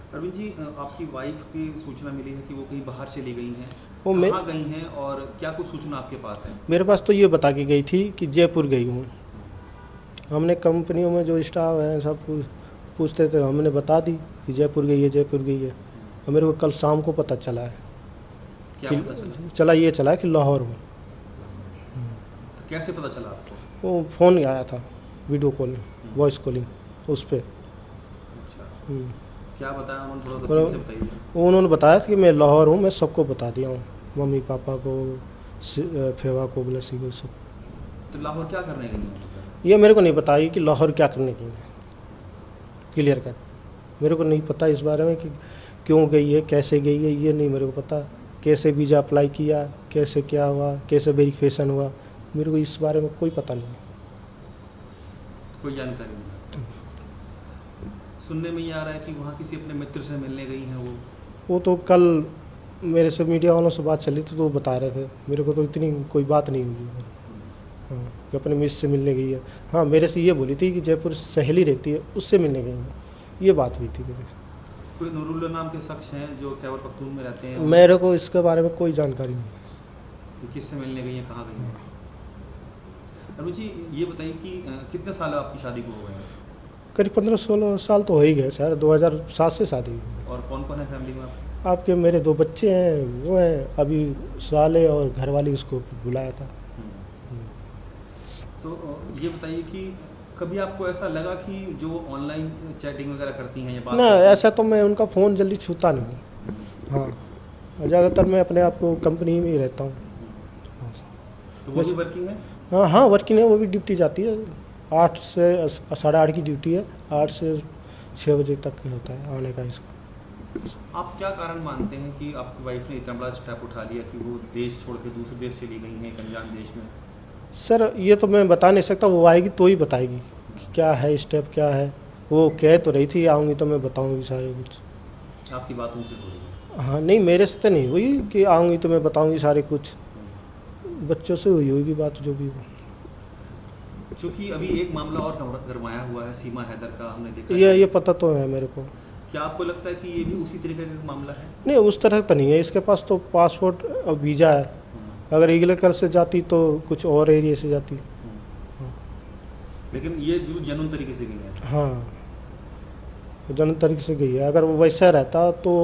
अरविंद जी, आपकी वाइफ की सूचना मिली है कि वो कहीं बाहर चली गई हैं। वो मैं कहाँ गई हैं और क्या कुछ सूचना आपके पास है? मेरे पास तो ये बता के गई थी कि जयपुर गई हूँ। हमने कंपनियों में जो स्टाफ है सब पूछते थे, हमने बता दी कि जयपुर गई है, जयपुर गई है। और मेरे को कल शाम को पता चला है क्या कि पता चला? चला है कि लाहौर में। तो कैसे पता चला आपको? वो फ़ोन आया था, वीडियो कॉल, वॉइस कॉलिंग उस पर। अच्छा, क्या बताया उन्होंने, थोड़ा और तफसील से बताइए। उन्होंने बताया था कि मैं लाहौर हूँ, मैं सबको बता दिया हूँ, मम्मी पापा को, फेवा को, ब्लसी को, सब। तो लाहौर क्या करने गई हैं? ये मेरे को नहीं बताई कि लाहौर क्या करने की है, क्लियर कट। मेरे को नहीं पता इस बारे में कि क्यों गई है, कैसे गई है, ये नहीं मेरे को पता। कैसे वीज़ा अप्लाई किया, कैसे क्या हुआ, कैसे वेरिफिकेशन हुआ, मेरे को इस बारे में कोई पता नहीं। कोई जानकारी नहीं? सुनने में ये आ रहा है कि वहाँ किसी अपने मित्र से मिलने गई हैं वो तो कल मेरे से मीडिया वालों से बात चली थी तो वो बता रहे थे, मेरे को तो इतनी कोई बात नहीं हुई। हाँ, कि अपने मिस से मिलने गई है। हाँ, मेरे से ये बोली थी कि जयपुर सहेली रहती है, उससे मिलने गई है, ये बात हुई थी मेरे। कोई नूरुल्लाह नाम के शख्स हैं जो खैबर पख्तून में रहते हैं? मेरे को इसके बारे में कोई जानकारी नहीं। कि किससे मिलने गई हैं, कहाँ गई हैं? अरविंद जी, ये बताइए कि कितने साल आपकी शादी को हो गए हैं? करीब 15-16 साल तो हो ही गए सर, 2007 से शादी हुई है। और कौन कौन है फैमिली में आपकी? आपके मेरे 2 बच्चे हैं, वो हैं अभी साले, और घरवाली उसको बुलाया था। तो ये बताइए कि कभी आपको ऐसा लगा कि जो ऑनलाइन चैटिंग वगैरह करती हैं या बात ना, करती हैं? ऐसा तो मैं उनका फ़ोन जल्दी छूता नहीं हूँ। हाँ, ज़्यादातर मैं अपने आप को कंपनी में ही रहता हूँ। हाँ, तो वो भी वर्किंग है? हाँ हाँ, वर्किंग है, वो भी ड्यूटी जाती है। 8 से 8:30 की ड्यूटी है, 8 से 6 बजे तक होता है आने का इसका। आप क्या कारण मानते हैं कि आपकी वाइफ ने इतना बड़ा स्टेप उठा लिया कि वो देश छोड़ के दूसरे देश चली गई हैं, एक अनजान देश में? सर ये तो मैं बता नहीं सकता, वो आएगी तो ही बताएगी कि क्या है स्टेप, क्या है। वो कह तो रही थी आऊँगी तो मैं बताऊँगी सारे कुछ। आपकी बात उनसे हो रही है? हाँ नहीं, मेरे से तो नहीं हुई कि आऊँगी तो मैं बताऊँगी सारे कुछ, बच्चों से हुई होगी बात जो भी हो। चूँकि अभी एक मामला और गरमाया हुआ है सीमा हैदर का, हमने देखा ये है। पता तो है मेरे को। क्या आपको लगता है कि ये भी उसी तरीके का मामला है? नहीं, उस तरह तो नहीं है, इसके पास तो पासपोर्ट और वीज़ा है। अगर इगलेकर से जाती तो कुछ और एरिया से जाती। हाँ लेकिन ये बिल्कुल जेन्युइन तरीके से गई है। हाँ, जनन तरीके से गई है। अगर वो वैसा रहता तो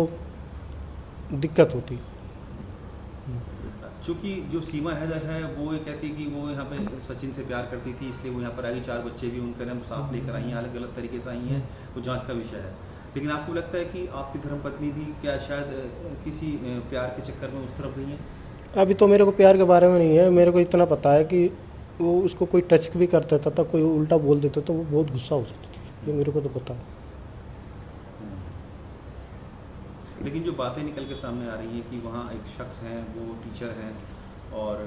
दिक्कत होती। चूँकि जो सीमा हैदर है वो ये कहती है कि वो यहाँ पे सचिन से प्यार करती थी, इसलिए वो यहाँ पर आई। 4 बच्चे भी उनके नाम साथ लेकर आई हैं, अलग अलग तरीके से आई हैं, वो जांच का विषय है। लेकिन आपको लगता है कि आपकी धर्मपत्नी भी क्या शायद किसी प्यार के चक्कर में उस तरफ गई हैं? अभी तो मेरे को प्यार के बारे में नहीं है, मेरे को इतना पता है कि वो उसको कोई टच भी कर देता था, कोई उल्टा बोल देता तो वो बहुत गुस्सा हो जाती थी, ये मेरे को तो पता है। लेकिन जो बातें निकल के सामने आ रही हैं कि वहाँ एक शख्स हैं, वो टीचर हैं और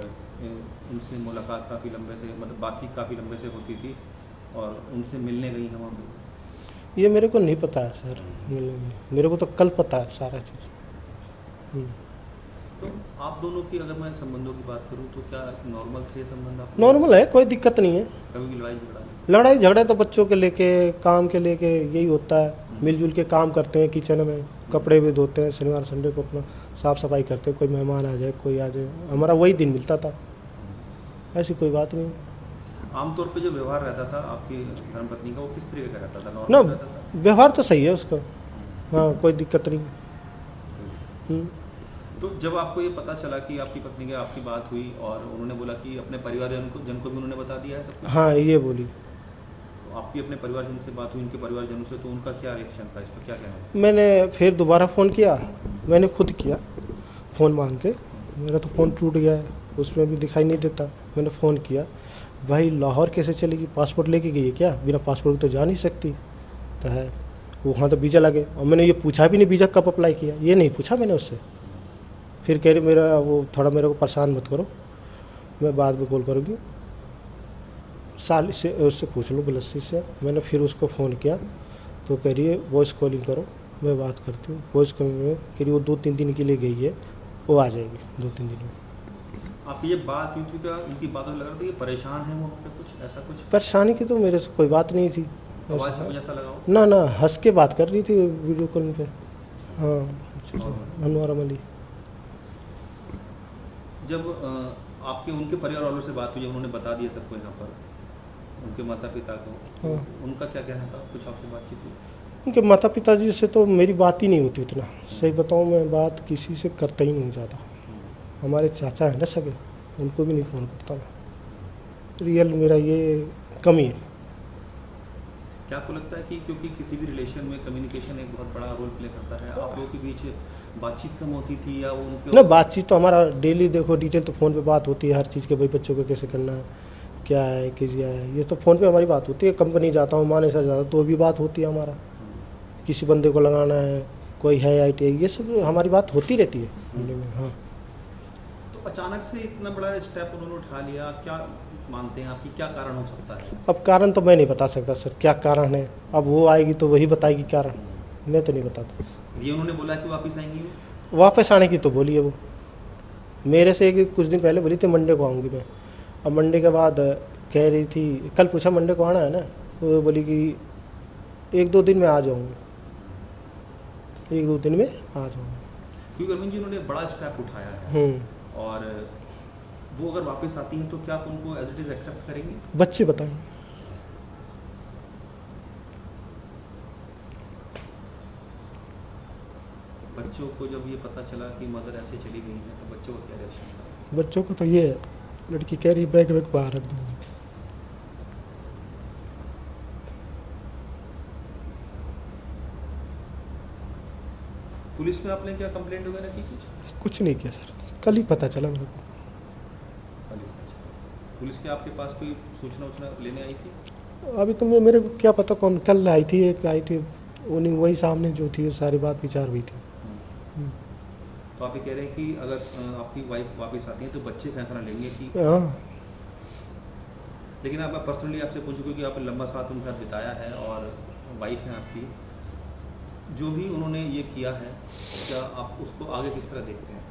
उनसे मुलाकात काफ़ी लंबे से, मतलब बातचीत काफ़ी लंबे से होती थी और उनसे मिलने गई हैं वहाँ पे। ये मेरे को नहीं पता है सर, मेरे को तो कल पता है सारा चीज़। तो आप दोनों की अगर मैं संबंधों की बात करूं तो क्या नॉर्मल थे संबंध आप? नॉर्मल है, कोई दिक्कत नहीं है। कभी भी लड़ाई झगड़ा नहीं? लड़ाई झगड़ा तो बच्चों के लेके, काम के लेके यही होता है। मिलजुल के काम करते हैं, किचन में कपड़े भी धोते हैं, शनिवार संडे को अपना साफ़ सफाई करते हैं, कोई मेहमान आ जाए, कोई आ जाए, हमारा वही दिन मिलता था, ऐसी कोई बात नहीं। आमतौर पे जो व्यवहार रहता था आपकी धर्मपत्नी का, वो किस तरीके का रहता था? ना, नॉर्मल रहता था? व्यवहार तो सही है उसका। हाँ, कोई दिक्कत नहीं। तो जब आपको ये पता चला कि आपकी पत्नी के आपकी बात हुई और उन्होंने बोला कि अपने परिवारजन को भी उन्होंने बता दिया है सब कुछ? हाँ, ये बोली। तो आपकी अपने परिवारजन से बात हुई, उनके परिवारजनों से, तो उनका क्या रिएक्शन था इस पर, क्या कहना है? मैंने फिर दोबारा फ़ोन किया, मैंने खुद किया फ़ोन मांग के। मेरा तो फ़ोन टूट गया है, उसमें भी दिखाई नहीं देता। मैंने फ़ोन किया, भाई लाहौर कैसे चलेगी, पासपोर्ट लेके गई है क्या? बिना पासपोर्ट तो जा नहीं सकती। तो है, वहाँ तो वीज़ा लगे। और मैंने ये पूछा भी नहीं वीज़ा कब अप्लाई किया, ये नहीं पूछा मैंने उससे। फिर कह रही मेरा वो थोड़ा मेरे को परेशान मत करो, मैं बाद में कॉल करूँगी, साल से उससे पूछ लो, ब्लसी से। मैंने फिर उसको फ़ोन किया तो कह रही है वॉइस कॉलिंग करो, मैं बात करती हूँ। वॉइस कॉलिंग में कह रही वो 2-3 दिन के लिए गई है, वो आ जाएगी 2-3 दिन में। आपकी ये बात हुई थी, क्या उनकी बातों से लग रहा था ये परेशान है वो पे, कुछ ऐसा कुछ? परेशानी की तो मेरे से कोई बात नहीं थी। आवाज़ से कुछ ऐसा लगा हो? ना ना, हंस के बात कर रही थी वीडियो कॉल पे। हाँ अनवर अली। जब आपके उनके परिवार वालों से बात हुई, जब उन्होंने बता दिया सबको यहाँ पर, उनके माता पिता को, हाँ। उनका क्या कहना था? कुछ आपसे बातचीत हुई? उनके माता पिता जी से तो मेरी बात ही नहीं होती उतना, सही बताऊँ मैं बात किसी से करता ही नहीं ज़्यादा। हमारे चाचा हैं ना सगे, उनको भी नहीं फ़ोन करता मैं। रियल मेरा ये कमी है। क्या आपको लगता है कि क्योंकि किसी भी रिलेशन में कम्युनिकेशन एक बहुत बड़ा रोल प्ले करता है, आप लोगों के बीच बातचीत कम होती थी या वो उनके ना बातचीत तो हमारा डेली देखो डिटेल तो फ़ोन पे बात होती है हर चीज़ के, भाई बच्चों को कैसे करना है, क्या है क्या है, ये तो फ़ोन पे हमारी बात होती है। कंपनी जाता हूँ माने सर जाता तो भी बात होती है हमारा, किसी बंदे को लगाना है, कोई है ITI, ये सब हमारी बात होती रहती है फैमिली में। हाँ। तो अचानक से इतना बड़ा स्टेप उन्होंने उठा लिया, क्या मानते हैं आपकी क्या कारण हो सकता है? अब कारण तो मैं नहीं बता सकता सर क्या कारण है, अब वो आएगी तो वही बताएगी कारण, मैं तो नहीं बताता। ये उन्होंने बोला कि वापस आएंगी वो? वापस आने की तो बोली है वो मेरे से, कुछ दिन पहले बोली थी मंडे को आऊँगी मैं। अब मंडे के बाद कह रही थी, कल पूछा मंडे को आना है ना, तो वो बोली कि 1-2 दिन में आ जाऊँगी, 1-2 दिन में आ जाऊँगी। क्योंकि अरविंद जी उन्होंने बड़ा स्टेप उठाया है और वो अगर वापस आती हैं तो क्या आप उनको एज इट इज एक्सेप्ट करेंगे? बच्चे बताएंगे। बच्चों को जब ये पता चला कि मदर ऐसे चली गई है तो बच्चों का क्या रिएक्शन था? बच्चों को तो ये है, लड़की कह रही बैग वैग बाहर रख दूँगी। पुलिस में आपने क्या कंप्लेंट वगैरह की? कुछ नहीं किया सर, कल ही पता चला मेरे को। पुलिस के आपके पास कोई सूचना लेने आई थी? अभी तो मेरे को क्या पता कौन, कल आई थी एक आई थी, उन्हीं वही सामने जो थी सारी बात विचार हुई थी। तो आप ये कह रहे हैं कि अगर आपकी वाइफ वापस आती है तो बच्चे फैसला लेंगे कि हाँ। लेकिन आप पर्सनली आपसे पूछूँ क्योंकि आप लंबा साथ उनका बिताया है और वाइफ है आपकी, जो भी उन्होंने ये किया है क्या आप उसको आगे किस तरह देखते हैं?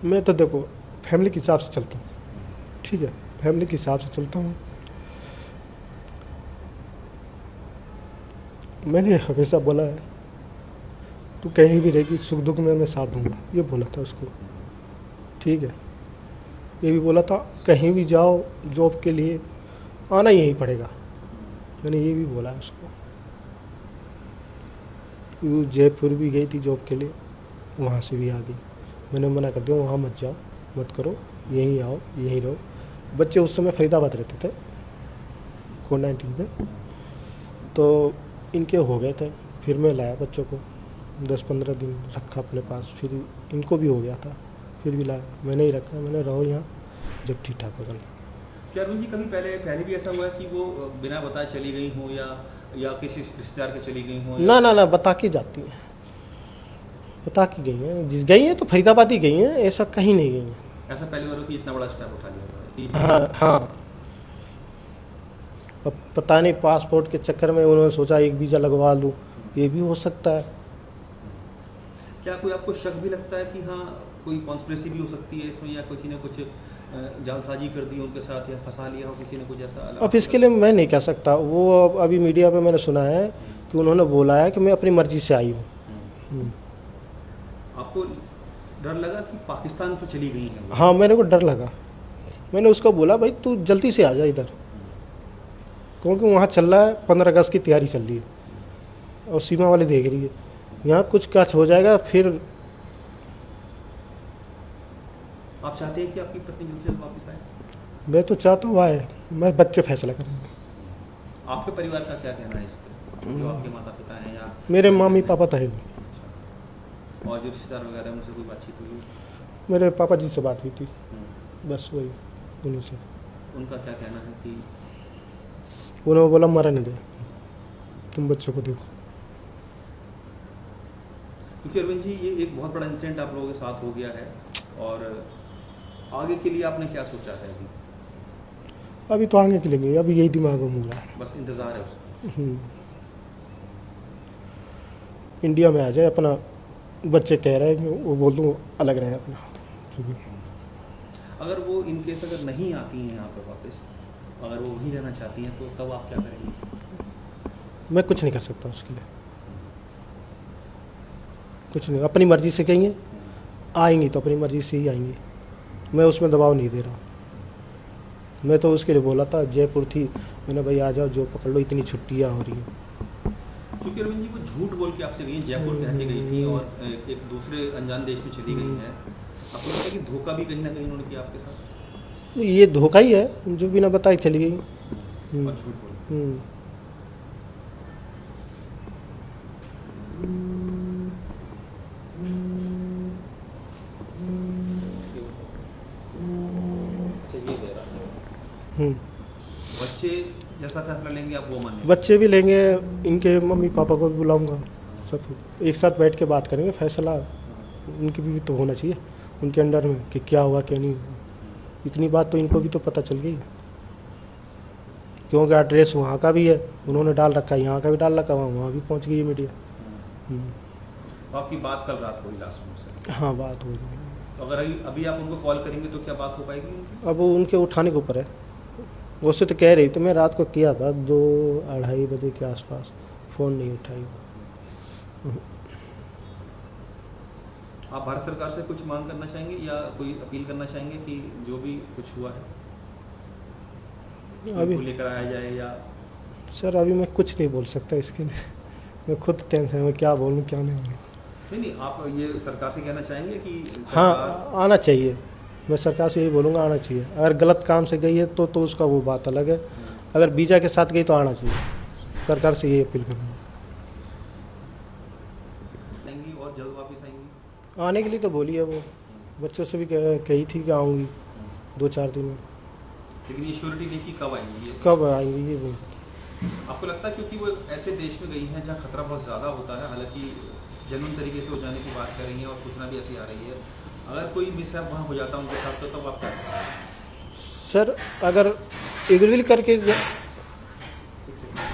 मैं तो देखो फैमिली के हिसाब से चलता हूँ, ठीक है, फैमिली के हिसाब से चलता हूँ। मैंने हमेशा बोला है तू कहीं भी रहेगी सुख दुख में मैं साथ दूंगा, ये बोला था उसको, ठीक है। ये भी बोला था कहीं भी जाओ जॉब के लिए आना यहीं पड़ेगा, मैंने ये भी बोला है उसको। वो जयपुर भी गई थी जॉब के लिए, वहाँ से भी आ गई, मैंने मना कर दिया वहाँ मत जाओ मत करो, यहीं आओ यहीं रहो। बच्चे उस समय फरीदाबाद रहते थे कोविड-19 पे, तो इनके हो गए थे, फिर मैं लाया बच्चों को 10-15 दिन रखा अपने पास, फिर इनको भी हो गया था, फिर भी लाया, मैंने ही रखा, मैंने रहो यहाँ जब ठीक ठाक हो जाए। क्या अरुण जी कभी पहले भी ऐसा हुआ है कि वो बिना बताए चली गई हो या किसी रिश्तेदार के चली गई हो? ना बता के जाती हैं, बता के गई हैं, जिस गई हैं तो फरीदाबाद ही गई हैं, ऐसा कहीं नहीं गई हैं। ऐसा पहले वालों की इतना बड़ा स्टेप उठा लिया हाँ। अब पता नहीं पासपोर्ट के चक्कर में उन्होंने सोचा एक वीज़ा लगवा लूँ, ये भी हो सकता है। क्या कोई आपको शक भी लगता है कि हाँ कोई कॉन्स्पिरेसी भी हो सकती है इसमें, या किसी ने कुछ जालसाजी कर दी उनके साथ या फंसा लिया हो किसी ने कुछ ऐसा? अब इसके लिए मैं नहीं कह सकता, वो अभी मीडिया पे मैंने सुना है कि उन्होंने बोला है कि मैं अपनी मर्जी से आई हूँ। आपको डर लगा कि पाकिस्तान तो चली गई है? हाँ मेरे को डर लगा, मैंने उसको बोला भाई तू जल्दी से आ जा इधर, क्योंकि वहाँ चल रहा है 15 अगस्त की तैयारी चल रही है और सीमा वाले देख रही है, यहाँ कुछ काच हो जाएगा फिर। आप चाहते हैं कि आपकी पत्नी जल्द से जल्द वापस आए? मैं तो चाहता हूँ आए, मैं बच्चे फैसला करेंगे। आपके परिवार का क्या कहना है इस पर, जो आपके माता पिता हैं या मेरे मम्मी पापा तो है नहीं। और जो रिश्तेदार वगैरह उनसे कोई बातचीत हुई? मेरे पापा जी से बात हुई थी, बस वही उन्हीं से। उनका क्या कहना है कि उन्होंने बोला मरने दे, तुम बच्चों को देखो। क्योंकि अरविंद जी ये एक बहुत बड़ा इंसिडेंट आप लोगों के साथ हो गया है और आगे के लिए आपने क्या सोचा है अभी? अभी तो आगे के लिए नहीं, अभी यही दिमाग में रहा है, बस इंतज़ार है उसका। इंडिया में आ जाए, अपना बच्चे कह रहे हैं कि वो बोल दूँ अलग रहे अपना जो भी। अगर वो इन केस अगर नहीं आती हैं यहाँ पर वापस, अगर वो वहीं रहना चाहती हैं तो तब आप क्या करेंगे? मैं कुछ नहीं कर सकता उसके लिए। कुछ नहीं, अपनी मर्ज़ी से गई हैं, आएंगी तो अपनी मर्ज़ी से ही आएंगी, मैं उसमें दबाव नहीं दे रहा हूँ। मैं तो उसके लिए बोला था, जयपुर थी, मैंने भाई आ जाओ, जो पकड़ लो, इतनी छुट्टियाँ हो रही हैं। क्योंकि अरविंद जी वो झूठ बोल के आपसे गई हैं, जयपुर कह के गई थी और एक दूसरे अनजान देश में चली गई हैं। आपको लगता है कि धोखा भी कहीं ना कहीं उन्होंने किया आपके साथ? ये धोखा ही है, जो बिना बताए चली गई। और झूठ बोल चाहिए दे रहा। बच्चे जैसा फैसला लेंगे आप वो मानेंगे? बच्चे भी लेंगे, इनके मम्मी पापा को भी बुलाऊंगा, सब एक साथ बैठ के बात करेंगे, फैसला उनकी भी तो होना चाहिए, उनके अंडर में, कि क्या हुआ क्या नहीं हुआ। इतनी बात तो इनको भी तो पता चल गई, क्योंकि एड्रेस वहाँ का भी है, उन्होंने डाल रखा है, यहाँ का भी डाल रखा है, वहाँ भी पहुँच गई है मीडिया। तो आपकी बात कल रात हुई लास्ट उनसे? हाँ, बात हो गई। तो अगर अभी आप उनको कॉल करेंगे तो क्या बात हो पाएगी उनकी? अब वो उनके उठाने के ऊपर है, उससे तो कह रही थी, मैं रात को किया था 2-2:30 बजे के आसपास, फ़ोन नहीं उठाई। आप भारत सरकार से कुछ मांग करना चाहेंगे या कोई अपील करना चाहेंगे कि जो भी कुछ हुआ है अभी लेकर आया जाए? या सर अभी मैं कुछ नहीं बोल सकता इसके लिए, मैं खुद टेंशन में, क्या बोलूँ क्या नहीं बोलूँ। नहीं, आप ये सरकार से कहना चाहेंगे कि हाँ, आना चाहिए, मैं सरकार से यही बोलूँगा, आना चाहिए। अगर गलत काम से गई है तो उसका वो बात अलग है, अगर वीज़ा के साथ गई तो आना चाहिए, सरकार से यही अपील करूँगा। और जल्द वापस आएंगी? आने के लिए तो बोली है वो, बच्चों से भी कही थी कि आऊँगी 2-4 दिन में। लेकिन ये श्योरिटी नहीं कि कब आएंगी? कब आएंगी ये नहीं। आपको लगता है क्योंकि वो ऐसे देश में गई हैं जहाँ खतरा बहुत ज़्यादा होता है, हालांकि जेन्युइन तरीके से वो जाने की बात कर रही हैं और सूचना भी ऐसी आ रही है, अगर कोई मिसहैप वहाँ हो जाता उनके साथ तो तब आप क्या करेंगे? सर अगर इग्नोर करके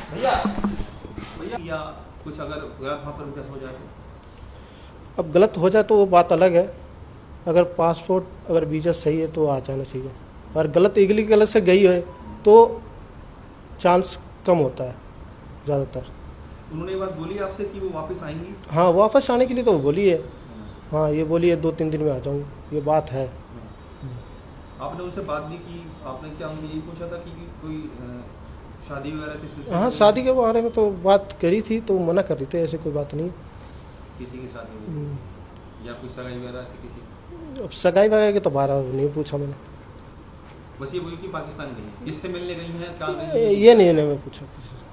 भैया या कुछ अगर गलत वहाँ पर उनका हो जाए तो? अब गलत हो जाए तो वो बात अलग है, अगर पासपोर्ट अगर वीज़ा सही है तो आ जाना चाहिए, और गलत गलत से गई है तो चांस कम होता है ज़्यादातर। उन्होंने ये बात बोली आपसे कि वो वापस आएंगी? हाँ, वापस आने के लिए तो वो बोली है, हाँ ये बोली है 2-3 दिन में आ जाऊँगी, ये बात है। आपने उनसे बात नहीं की? आपने क्या उनसे यही पूछा था कि कोई शादी वगैरह थी? हाँ, शादी के बारे में तो बात करी थी, तो मना कर रही थी, ऐसे कोई बात नहीं। किसी की शादी या कोई सगाई वगैरह ऐसे किसी? अब सगाई वगैरह के तो बारह नहीं पूछा मैंने, बस ये बोली कि पाकिस्तान गई, किससे मिलने गई हैं, क्या गई हैं? ये नहीं मैं पूछा किसी से।